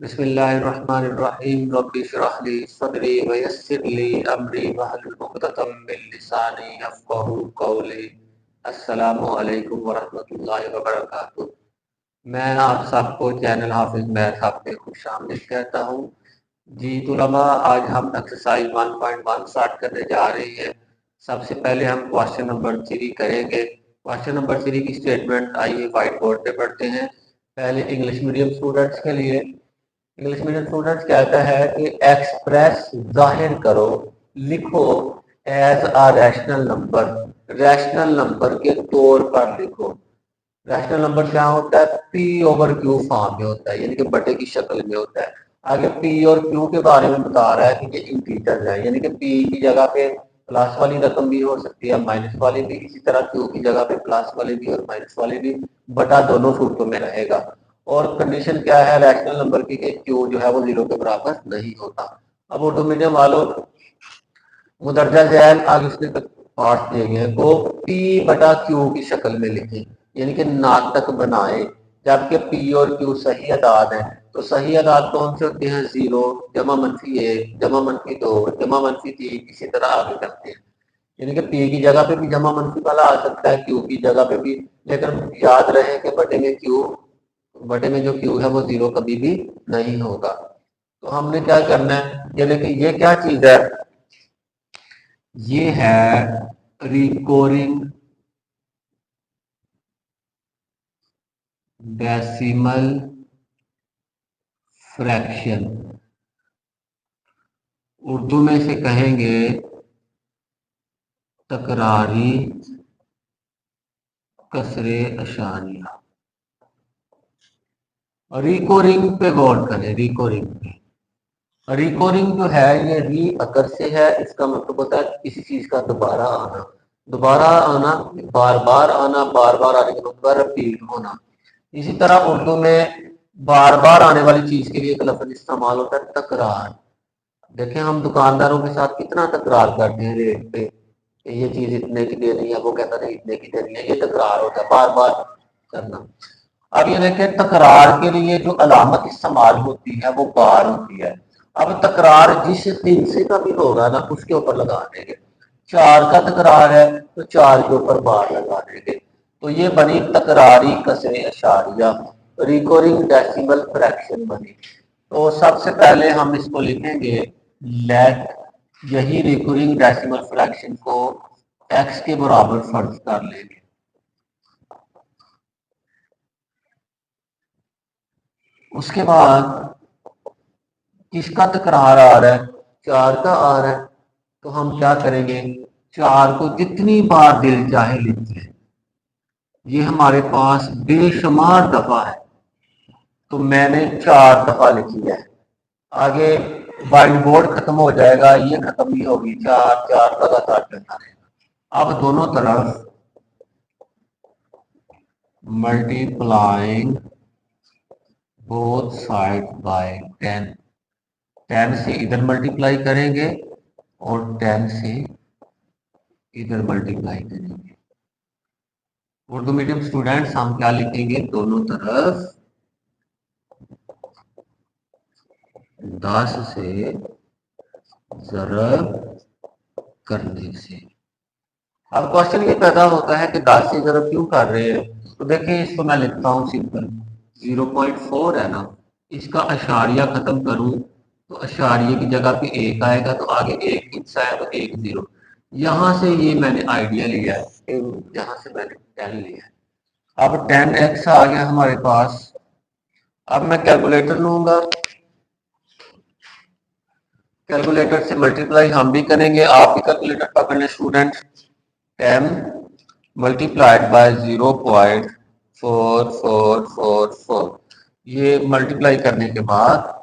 बिस्मिल्लाहिर्रहमानिर्रहीम रब्बि इश्रह ली सदरी व यस्सिर ली अमरी वहलुल उक़दतम मिन लिसानी यफ़क़हू क़ौली। अस्सलामु अलैकुम व रहमतुल्लाहि व बरकातुहू। मैं आप सबको चैनल हाफिज मैथ हब में खुशामदीद कहता हूँ। जी तुलमा, आज हम एक्सरसाइज 1.1 स्टार्ट करने जा रहे हैं। सबसे पहले हम क्वेश्चन नंबर 3 करेंगे। क्वेश्चन नंबर 3 की स्टेटमेंट आइए व्हाइट बोर्ड पे पढ़ते हैं। पहले इंग्लिश मीडियम स्टूडेंट्स के लिए। इंग्लिश मीडियम स्टूडेंट्स कहता है कि एक्सप्रेस जाहिर करो, लिखो as a rational number, rational number के तौर पर लिखो। रैशनल नंबर क्या होता है? पी ओवर क्यू फॉर्म में होता है, यानी कि बटे की शक्ल में होता है। आगे पी और क्यू के बारे में बता रहा है कि ये इंटीजर है, यानी कि पी की जगह पे प्लस वाली रकम भी हो सकती है, माइनस वाली भी। इसी तरह क्यू की जगह पे प्लस वाली भी और माइनस वाली भी, बटा दोनों सूत्रों में रहेगा। और कंडीशन क्या है रैशनल नंबर की कि क्यू जो है वो 0 के बराबर नहीं होता। अब उर्दू मीडियम वालों, मुदरजा जैल आगे उसके पार्ट दिए गए को पी बटा क्यू की शक्ल में लिखें, यानी कि नाटक बनाए। जबकि पी और क्यू सही अदाद है, तो सही अदाद कौन से होते हैं? 0, जमा मनफी 1, जमा मनफी 2, जमा मनफी 3, इसी तरह आगे करते हैं। यानी कि पी की जगह पे भी जमा मनफी वाला आ सकता है, क्यू की जगह पे भी। लेकिन याद रहे कि बटे में जो क्यू है वो 0 कभी भी नहीं होगा। तो हमने क्या करना है, यानी कि ये क्या चीज है? ये है रिकरिंग डेसिमल फ्रैक्शन। उर्दू में से कहेंगे तकरारी कसरे अशानिया। रिकरिंग पे गौर करें। रिकरिंग जो है ये री अकर से है, इसका मतलब होता है किसी चीज का दोबारा आना। दोबारा आना, बार बार आना, बार बार आने का मतलब रिपीट होना। इसी तरह उर्दू में बार बार आने वाली चीज के लिए एक लफ्ज इस्तेमाल होता है तकरार। देखें हम दुकानदारों के साथ कितना तकरार करते हैं रेट पे, ये चीज इतने की दे रही है, वो कहता नहीं इतने की दे रही है। ये तकरार होता है, बार बार करना। अब ये देखें तकरार के लिए जो अलामत इस्तेमाल होती है वो बार होती है। अब तकरार जिस हिस्से का भी होगा ना उसके ऊपर लगा देंगे। 4 का तकरार है तो 4 के ऊपर बार लगा देंगे। तो ये बनी तकरारी कसरे अशारिया, रिकरिंग डेसिमल फ्रैक्शन बनी। तो सबसे पहले हम इसको लिखेंगे लेट, यही रिकरिंग डेसिमल फ्रैक्शन को एक्स के बराबर फर्ज कर लेंगे। उसके बाद किसका तकरार आ रहा है? 4 का आ रहा है। तो हम क्या करेंगे, 4 को जितनी बार दिल चाहे लिखें। ये हमारे पास बेशुमार दफा है, तो मैंने 4 दफा लिखी है। आगे व्हाइट बोर्ड खत्म हो जाएगा, ये खत्म नहीं होगी, 4 4 लगातार चलता रहेगा। अब दोनों तरफ मल्टीप्लाइंग बोथ साइड बाय 10, 10 से इधर मल्टीप्लाई करेंगे और 10 से इधर मल्टीप्लाई करेंगे। उर्दू मीडियम स्टूडेंट्स हम क्या लिखेंगे, दोनों तरफ 10 से ज़रब करने से। अब क्वेश्चन ये पैदा होता है कि 10 से ज़रब क्यों कर रहे हैं? तो देखिए इसको मैं लिखता हूँ सिंपल, 0.4 है ना, इसका अशारिया खत्म करूं तो अशारिये की जगह पे 1 आएगा, तो आगे 1 हिस्सा है तो 1 0। यहां से ये मैंने आइडिया लिया है, यहां से मैंने 10 लिया है। अब 10x आ गया हमारे पास। अब मैं कैलकुलेटर लूंगा, कैलकुलेटर से मल्टीप्लाई हम भी करेंगे, आप भी कैलकुलेटर पकड़ लें स्टूडेंट। 10 मल्टीप्लाइड बाय 0.4444, ये मल्टीप्लाई करने के बाद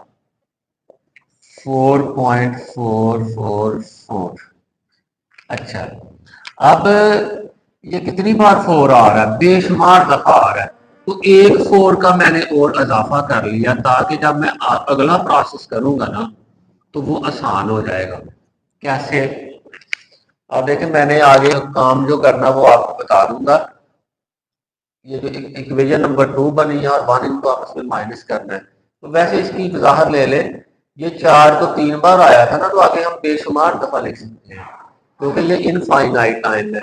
4.444। अच्छा, अब ये कितनी बार 4 आ रहा है? बेशुमार दफा आ रहा है। तो एक 4 का मैंने और इजाफा कर लिया ताकि जब मैं अगला प्रोसेस करूंगा ना तो वो आसान हो जाएगा। कैसे? अब देखें मैंने आगे काम जो करना वो आपको बता दूंगा। ये जो इक्वेशन नंबर 2 बनी है और 1 इनको आपस में माइनस करना है। तो वैसे इसकी वजाहत ले लें, ये 4 तो 3 बार आया था ना, तो आगे हम बेशुमार दफा लिख सकते हैं क्योंकि ये इनफाइनाइट टाइम है,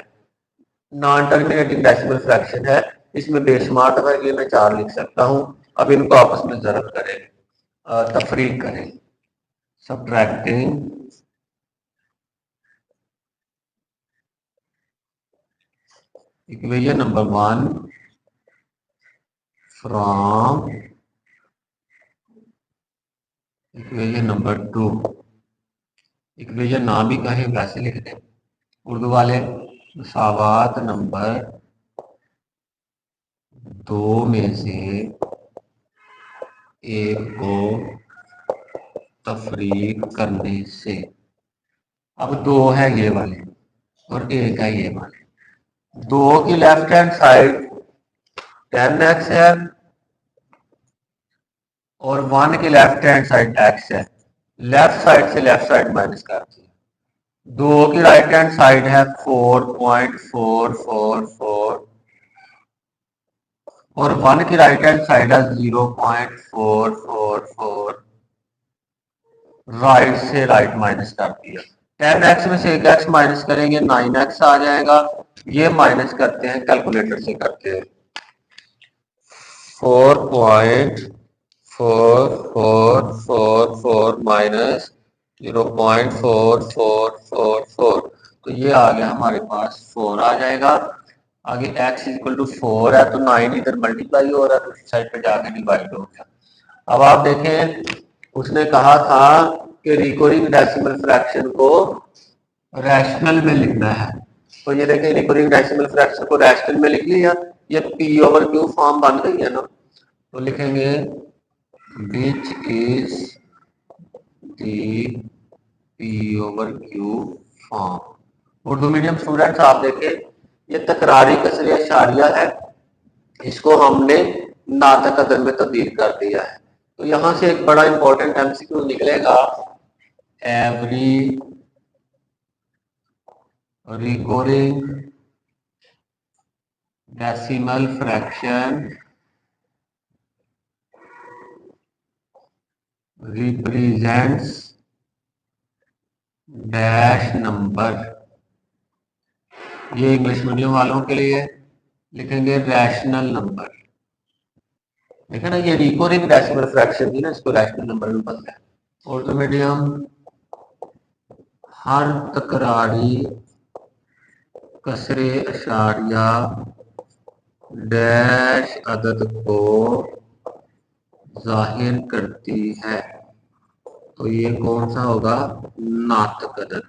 नॉन टर्मिनेटिंग डेसिमल फ्रैक्शन है, इसमें बेशुमार दफा के लिए मैं 4 लिख सकता हूँ। अब इनको आपस में ज़रब करें, तफरीक करें, subtracting equation number 1 from equation number 2। Equation ना भी कहें वैसे लिख दें उर्दू वाले। मसावात नंबर 2 में से एक को तफरीक करने से, अब 2 है ये वाले और 1 है ये वाले, 2 की लेफ्ट हैंड साइड 10x है और 1 की लेफ्ट हैंड साइड x है। लेफ्ट साइड से लेफ्ट साइड माइनस कर दिया। 2 की राइट हैंड साइड है 4.444 और 1 की राइट हैंड साइड है 0.444। राइट से राइट माइनस कर दिया। 10x में से 1x माइनस करेंगे 9x आ जाएगा। ये माइनस करते हैं, कैलकुलेटर से करते हैं। 4.4444 माइनस 0.4444, तो ये आ गया हमारे पास 4 आ जाएगा। आगे x इक्वल टू 4 है तो 9 इधर मल्टीप्लाई हो रहा है तो इस साइड पे जाके डिवाइड हो गया। अब आप देखें, उसने कहा था कि रिकरिंग डेसिमल फ्रैक्शन को रैशनल में लिखना है, तो ये देखें रिकरिंग डेसिमल फ्रैक्शन को रैशनल में लिख लिया, ये p/q फॉर्म बन गई है ना। तो लिखेंगे which is the p/q form. Urdu medium students आप देखें, ये तकरारी कसरे अशारिया है, इसको हमने नातक अदर में तब्दील कर दिया है। तो यहाँ से एक बड़ा इंपॉर्टेंट एमसीक्यू निकलेगा, every recurring decimal fraction represents dash number. ये इंग्लिश मीडियम वालों के लिए लिखेंगे रैशनल नंबर। देखा ना, ये रिकरिंग डेसिमल फ्रैक्शन थी ना, इसको रैशनल नंबर में बदला है। उर्दू मीडियम हर तकरारी कसरे अशारिया डैश अदद को जाहिर करती है, तो ये कौन सा होगा, नातक अदद।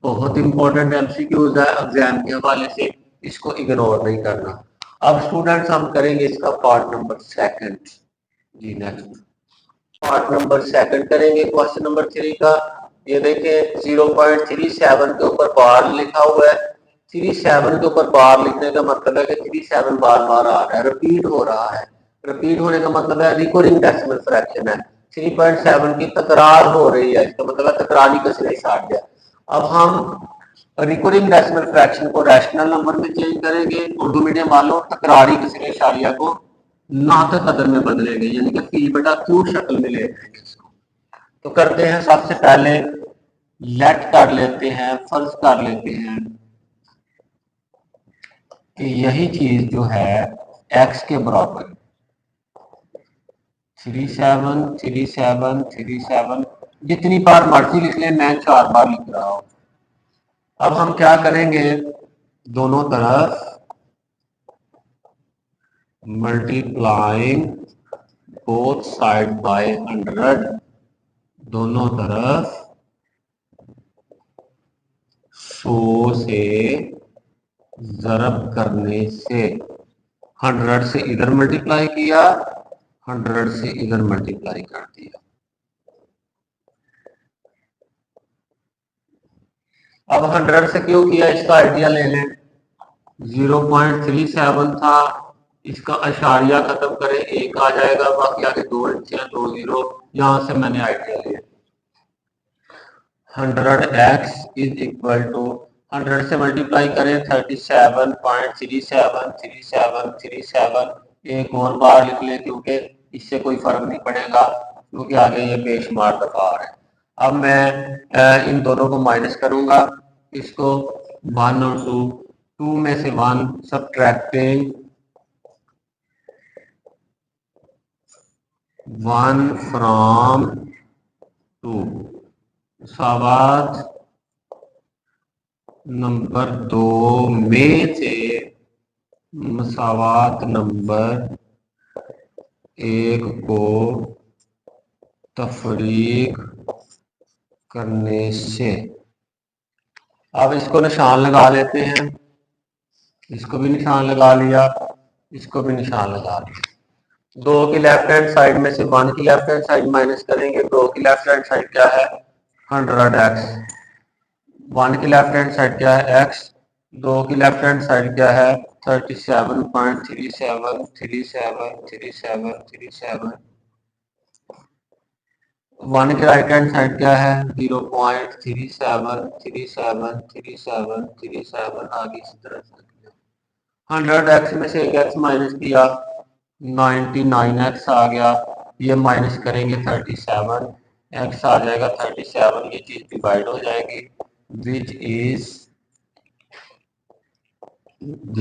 बहुत इंपॉर्टेंट एमसीक्यूज है एग्जाम के हवाले से, इसको इग्नोर नहीं करना। अब स्टूडेंट्स हम करेंगे इसका पार्ट नंबर 2। जी नेक्स्ट पार्ट नंबर 2 करेंगे क्वेश्चन नंबर 3 का। ये देखें 0.37 के ऊपर बार लिखा हुआ है। 37 के ऊपर बार लिखने का मतलब है कि 37 बार बार आ रहा है, रिपीट हो रहा है। रिपीट होने का मतलब है रिकरिंग डेसिमल फ्रैक्शन है। 3.7 की तकरार हो रही है, इसका मतलब है तकरारी कसरे अशारिया। अब हम रिकरिंग डेसिमल फ्रैक्शन को रैशनल नंबर में चेंज करेंगे। उर्दू मीडियम वालों तकरारी कसरे अशारिया को नातक अदर में बदलेंगे, यानी कि p/q शक्ल में ले जाएंगे इसको। तो करते हैं, सबसे पहले लेट कर लेते हैं, फर्ज कर लेते हैं कि यही चीज जो है x के बराबर 373737, जितनी बार मर्जी लिख लें, मैं 4 बार लिख रहा हूं। अब हम क्या करेंगे, दोनों तरफ मल्टीप्लाइंग बोथ साइड बाय 100, दोनों तरफ 100 से ज़रब करने से। 100 से इधर मल्टीप्लाई किया, 100 से इधर मल्टीप्लाई कर दिया। अब 100 से क्यों किया, इसका आइडिया ले लें। 0.37 था, इसका अशारिया खत्म करें, 1 आ जाएगा, बाकी आगे 2 इंच है, 2 0, यहां से मैंने आइडिया लिया। 100x इज इक्वल टू 100 से मल्टीप्लाई करें 37.373737, एक और बार लिख ले क्योंकि इससे कोई फर्क नहीं पड़ेगा क्योंकि आगे ये बेशुमार दफा आ रहा है। अब मैं इन दोनों को माइनस करूंगा, इसको 1 और 2 में से 1 सब्ट्रैक्टिंग 1 फ्रॉम 2 मसावात नंबर 2 में से मसावात नंबर 1 को तफरीक करने से। अब इसको निशान लगा लेते हैं, इसको भी निशान लगा लिया, इसको भी निशान लगा लिया। 2 की लेफ्ट हैंड साइड में से 1 की लेफ्ट हैंड साइड माइनस करेंगे। 2 की लेफ्ट हैंड साइड क्या है 100x, 1 की लेफ्ट हैंड साइड क्या है x, 2 की लेफ्ट हैंड साइड क्या है 37.37373737। 1 की राइट हैंड साइड क्या है 0.37373737 आगे इसी तरह से। 100x में से एक x माइनस किया 99x आ गया, ये माइनस करेंगे 37x आ जाएगा 37, ये चीज डिवाइड हो जाएगी which is the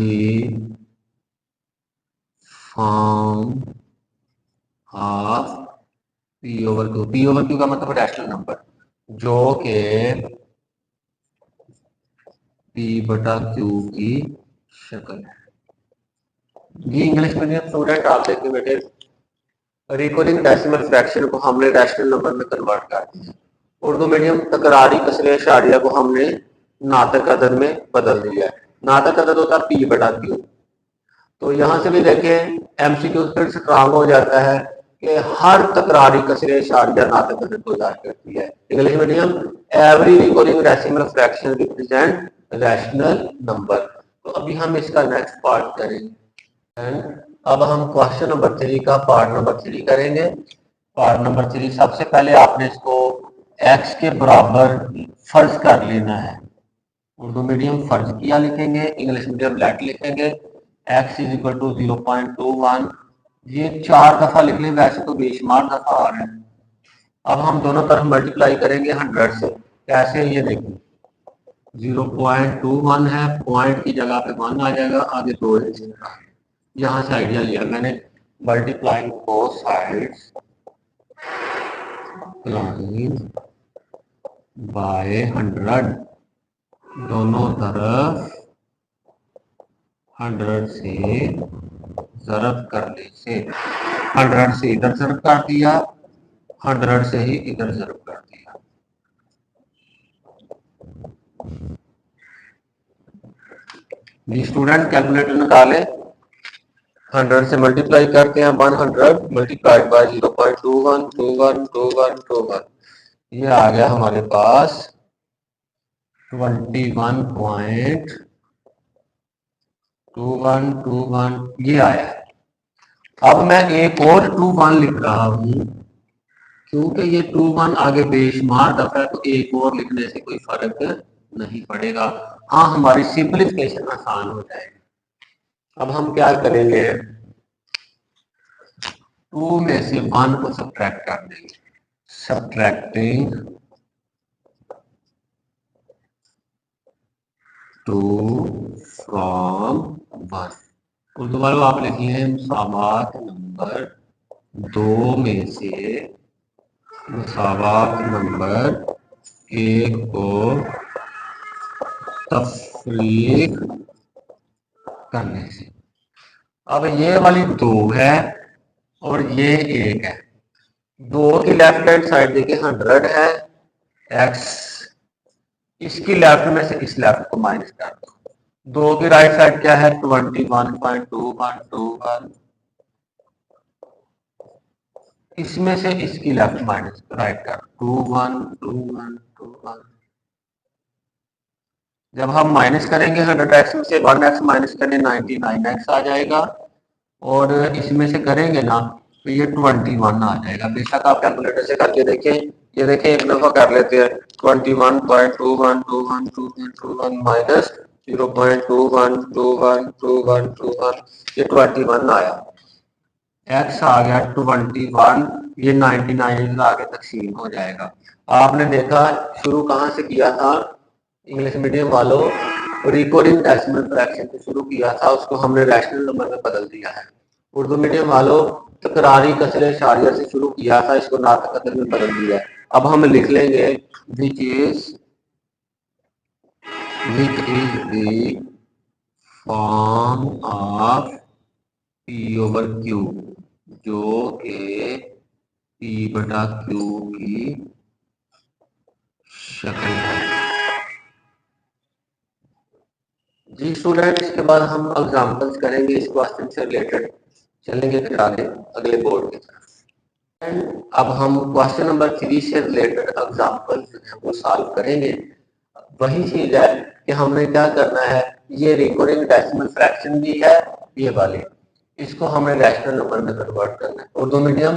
form of p/q। p/q का मतलब रैशनल नंबर जो के p/q की शक्ल है। ये इंग्लिश मीडियम स्टूडेंट आप देखिए बेटे, रिकरिंग डेसिमल फ्रैक्शन को हमने रैशनल नंबर में कन्वर्ट कर दिया। उर्दू मीडियम तकरारी कसरे इशारिया को हमने नातक अदद में बदल दिया है। नातक अदद होता है p/q। तो यहां से भी देखें एमसीक्यू फिर स्ट्रांग हो जाता है कि हर तकरारी कसरे इशारिया नातक अदद को जाहिर करती है। English medium every recurring decimal fraction represent rational number. तो अभी हम इसका नेक्स्ट पार्ट करेंगे। अब हम क्वेश्चन नंबर 3 का पार्ट नंबर 3 करेंगे। पार्ट नंबर 3 सबसे पहले आपने इसको x के बराबर फर्ज कर लेना है। उर्दू मीडियम फर्ज किया लिखेंगे, इंग्लिश मीडियम लेट लिखेंगे। x इज इक्वल टू 0.21, ये 4 दफा लिख लें, वैसे तो बेशुमार दफा आ रहा है। अब हम दोनों तरफ मल्टीप्लाई करेंगे 100 से। कैसे ये देखें 0.21 है, पॉइंट की जगह पे 1 आ जाएगा, आगे 2 यहाँ से आइडिया लिया मैंने। मल्टीप्लाइंग बोथ साइड्स बाय 100, दोनों तरफ 100 से ज़रब करने से। 100 से इधर ज़रब कर दिया, 100 से ही इधर ज़रब कर दिया। जी स्टूडेंट कैलकुलेटर निकाले, 100 से मल्टीप्लाई करते हैं 100 मल्टीप्लाइड बाय 0.21212121, ये आ गया हमारे पास 21.2121, ये आया है। अब मैं एक और 21 लिख रहा हूं क्योंकि ये 21 आगे बेशुमार दफा है, तो एक और लिखने से कोई फर्क नहीं पड़ेगा। हाँ हमारी सिंपलीफिकेशन आसान हो जाएगी। अब हम क्या करेंगे 2 में से 1 को सब्ट्रैक्ट कर देंगे। Subtracting 2 from 1। उर्दू वालों आप लिखिए मसावात नंबर 2 में से मसावात नंबर 1 को तफरीक करने से। अब ये वाली 2 है और ये 1 है। 2 की लेफ्ट हैंड साइड देखिए 100 है, x इसकी लेफ्ट में से इस लेफ्ट को माइनस कर दो। 2 की राइट साइड क्या है 21.2121, इसमें से इसकी लेफ्ट माइनस राइट कर 212121। जब हम माइनस करेंगे 100x में से 1x माइनस करें 99x आ जाएगा, और इसमें से करेंगे ना तो ये 21 आ जाएगा। बेशक आप कैलकुलेटर से करके देखें, ये देखें एक दफा कर लेते हैं 21.212121 माइनस 0.212121, ये 21 आया। एक्स आ गया 21, ये 99 आगे तकसीम हो जाएगा। आपने देखा शुरू कहाँ से किया था, इंग्लिश मीडियम वालों रिकॉर्डिंग डेसिमल फ्रैक्शन से शुरू किया था, उसको हमने रैशनल नंबर में बदल दिया है। उर्दू मीडियम वालों तकरारी कसरे शारिया से शुरू किया था, इसको नातक कदर में बदल दिया है। अब हम लिख लेंगे which is the form of P over Q, जो के पी बटा क्यू की शक्ल है। जी स्टूडेंट, इसके बाद हम एग्जांपल्स करेंगे इस क्वेश्चन से रिलेटेड, चलेंगे फिर आगे अगले बोर्ड की तरफ। अब हम क्वेश्चन नंबर 3 से रिलेटेड एग्जांपल जो है वो सॉल्व करेंगे। वही चीज है कि हमने क्या करना है, ये रिकॉर्डिंग डेसिमल फ्रैक्शन भी है ये वाली, इसको हमें रैशनल नंबर में कन्वर्ट करना है। उर्दू मीडियम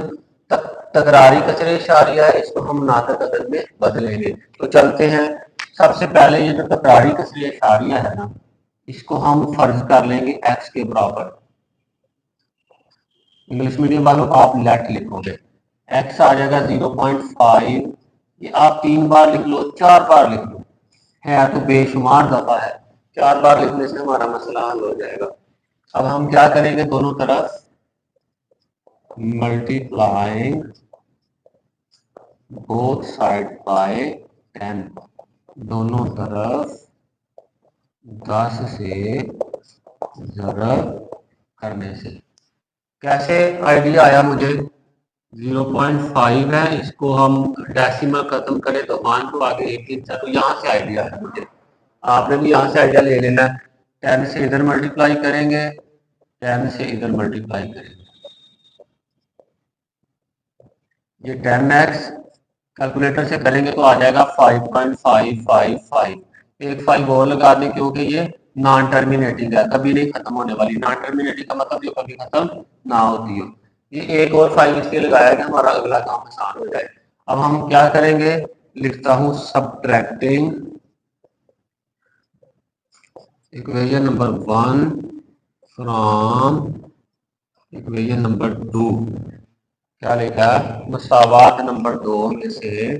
तकरारी कचरे इशारिया है, इसको हम नातक अदद में बदलेंगे। तो चलते हैं, सबसे पहले ये जो तकरारी कचरे इशारिया है ना, इसको हम फर्ज कर लेंगे एक्स के बराबर। इंग्लिश मीडियम वालों को आप लेट लिखोगे, एक्स आ जाएगा 0.5, ये आप 3 बार लिख लो, 4 बार लिख लो, है तो बेशुमार दफा है, 4 बार लिखने से हमारा मसला हल हो जाएगा। अब हम क्या करेंगे, दोनों तरफ मल्टीप्लाइंग बोथ साइड बाय 10, दोनों तरफ 10 से ज़रब करने से। कैसे आइडिया आया मुझे, 0.5 है, इसको हम डेसिमल खत्म करें तो 1 को आगे 1 तो यहाँ से आइडिया है मुझे, आपने भी यहाँ से आइडिया ले लेना है। 10 से इधर मल्टीप्लाई करेंगे, 10 से इधर मल्टीप्लाई करेंगे, ये 10x कैलकुलेटर से करेंगे तो आ जाएगा 5.555, एक 5 और लगा दें क्योंकि ये नॉन टर्मिनेटिंग है, कभी नहीं खत्म होने वाली। नॉन टर्मिनेटिंग का मतलब जो कभी खत्म ना होती हो, ये एक और 5 इसलिए लगाया कि हमारा अगला काम आसान हो जाए। अब हम क्या करेंगे, लिखता हूं subtracting equation number 1 from equation number 2। क्या लिखा, मसावात नंबर 2 में से,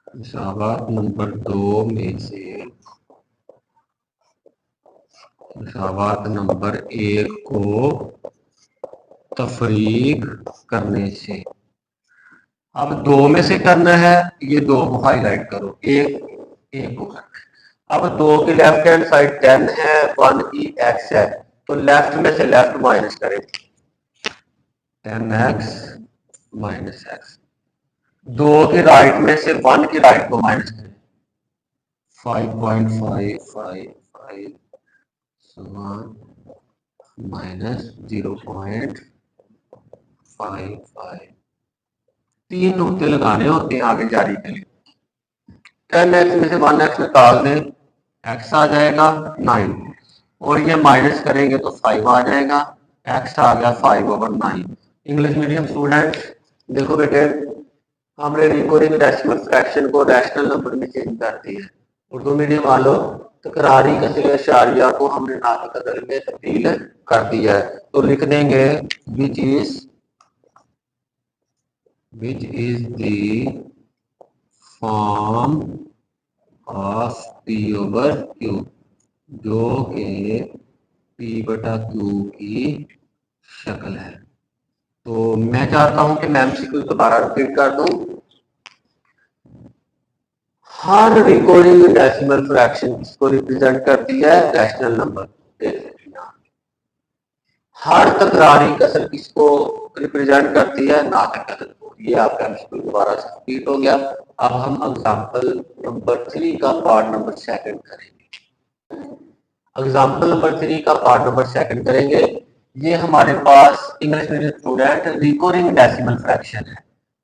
मसावात नंबर 2 में से मसावात नंबर 1 को तफरीक करने से। अब 2 में से करना है, ये 2 को हाईलाइट करो, एक को करना है। अब 2 की लेफ्ट हैंड साइड 10 है, 1 की x है, तो लेफ्ट में से लेफ्ट माइनस करें, 10x माइनस एक्स। 2 की राइट में से 1 की राइट को माइनस करें, 5.555 माइनस 0.55, 3 नुकते लगाने होते हैं आगे जारी के लिए। 10x में से 1x निकाल दें, x आ जाएगा 9, और ये माइनस करेंगे तो 5 आ जाएगा, x आ गया 5/9। इंग्लिश मीडियम स्टूडेंट देखो बेटे, हमने रिकॉर्डिंग डेसिमल फ्रैक्शन को रैशनल नंबर में चेंज कर दिया है। उर्दू मीडियम वालों तकरारी कसरे इशारिया को हमने नातक अदद में तब्दील कर दिया है, तो लिख देंगे which is the form of P over Q, जो के पी बटा क्यू की शक्ल है। तो मैं चाहता हूं कि मैं एमसीक्यू दोबारा रिपीट कर दूं। हर रिकॉर्डिंग डेसिमल फ्रैक्शन इसको रिप्रेजेंट करती है रैशनल नंबर, हर तकरारी कसर किसको रिप्रेजेंट करती है, नातक अदद को। ये आपका एमसीक्यू दोबारा से रिपीट हो गया। अब हम एग्जांपल नंबर 3 का पार्ट नंबर 2 करेंगे। एग्जांपल नंबर 3 का पार्ट नंबर 2 करेंगे। ये हमारे पास English medium student recording decimal fraction है,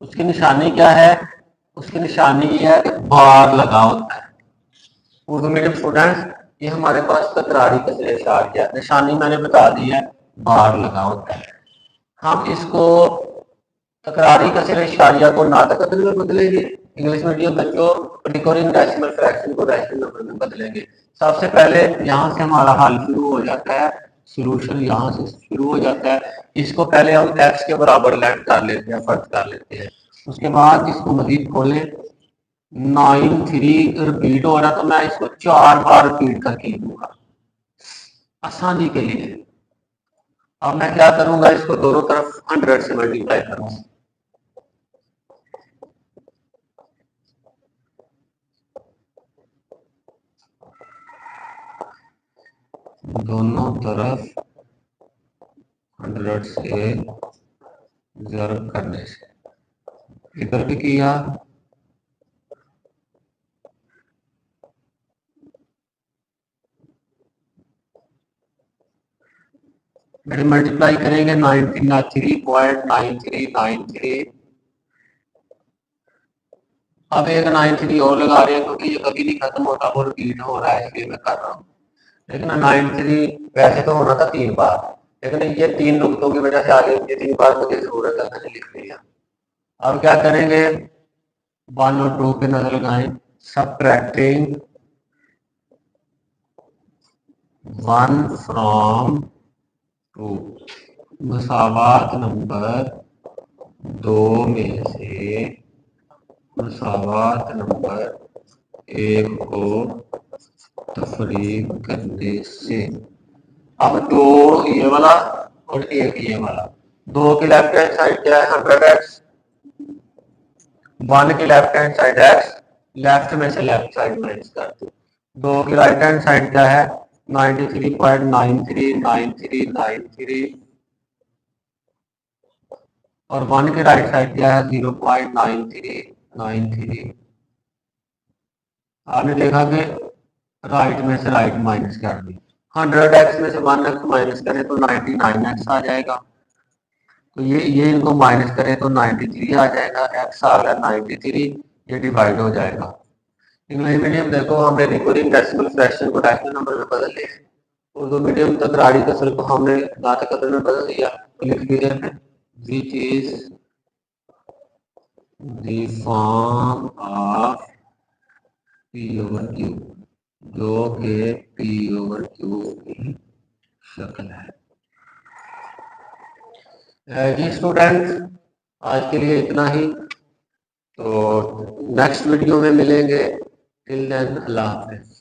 उसकी निशानी क्या है, उसकी निशानी ये है कि बार लगा होता है। उर्दू मीडियम स्टूडेंट ये हमारे पास तकरारी कसरे इशारिया, निशानी मैंने बता दी है, बार लगा होता है। हम इसको तकरारी कसरे इशारिया को नातक अदद में बदलेंगे, इंग्लिश मीडियम बच्चों रिकॉर्डिंग डेसिमल फ्रैक्शन को रैशनल नंबर में बदलेंगे। सबसे पहले यहाँ से हमारा हल शुरू हो जाता है, सोल्यूशन यहाँ से शुरू हो जाता है। इसको पहले हम x के बराबर लेट कर लेते हैं, फर्ज कर लेते हैं। उसके बाद इसको मजीद खोलें, 9 3 रिपीट हो रहा, तो मैं इसको 4 बार रिपीट करके लिखूंगा आसानी के लिए। अब मैं क्या करूंगा, इसको दोनों तरफ 100 से मल्टीप्लाई करूंगा। दोनों तरफ 100 से ज़र्ब करने से इधर भी किया, फिर मल्टीप्लाई करेंगे 3.9393। अब एक 93 और लगा रहे हैं क्योंकि ये कभी नहीं खत्म होता, वो रिपीट हो रहा है इसलिए मैं कर रहा हूँ। लेकिन 93 वैसे तो होना था 3 बार, लेकिन ये 3 नुक्तों की वजह से आगे ये 3 बार मुझे जरूरत है, मैंने लिख लिया। अब क्या करेंगे, 1 और 2 पे नजर लगाएं। सबट्रैक्टिंग 1 फ्रॉम 2, मसावात नंबर 2 में से मसावात नंबर 1 को तफरीक करने से। अब 2 ये वाला और 1 ये वाला, 2 की लेफ्ट हैंड साइड क्या है 100x, 1 की left hand side x, left में से लेफ्ट साइड माइनस कर दो। 2 की राइट हैंड साइड क्या है 93.939393, और 1 की राइट साइड क्या है 0.9393। आपने देखा कि राइट में से राइट माइनस कर दी। 100x में से 1x माइनस करें तो 99x आ जाएगा, तो ये इनको माइनस करें तो 93 आ जाएगा, x आ गया 93, ये डिवाइड हो जाएगा। इंग्लिश मीडियम देखो हमने रिकॉर्डिंग डेसिमल फ्रैक्शन को डेसिमल नंबर में बदल लिया, उर्दू मीडियम तकरारी कसर को हमने लाते कदर में बदल दिया। तो लिख दिया है which is the form of P over Q, जो कि P over Q की शक्ल है। जी स्टूडेंट, आज के लिए इतना ही, तो नेक्स्ट वीडियो में मिलेंगे। टिल देन अल्लाह हाफ़िज़।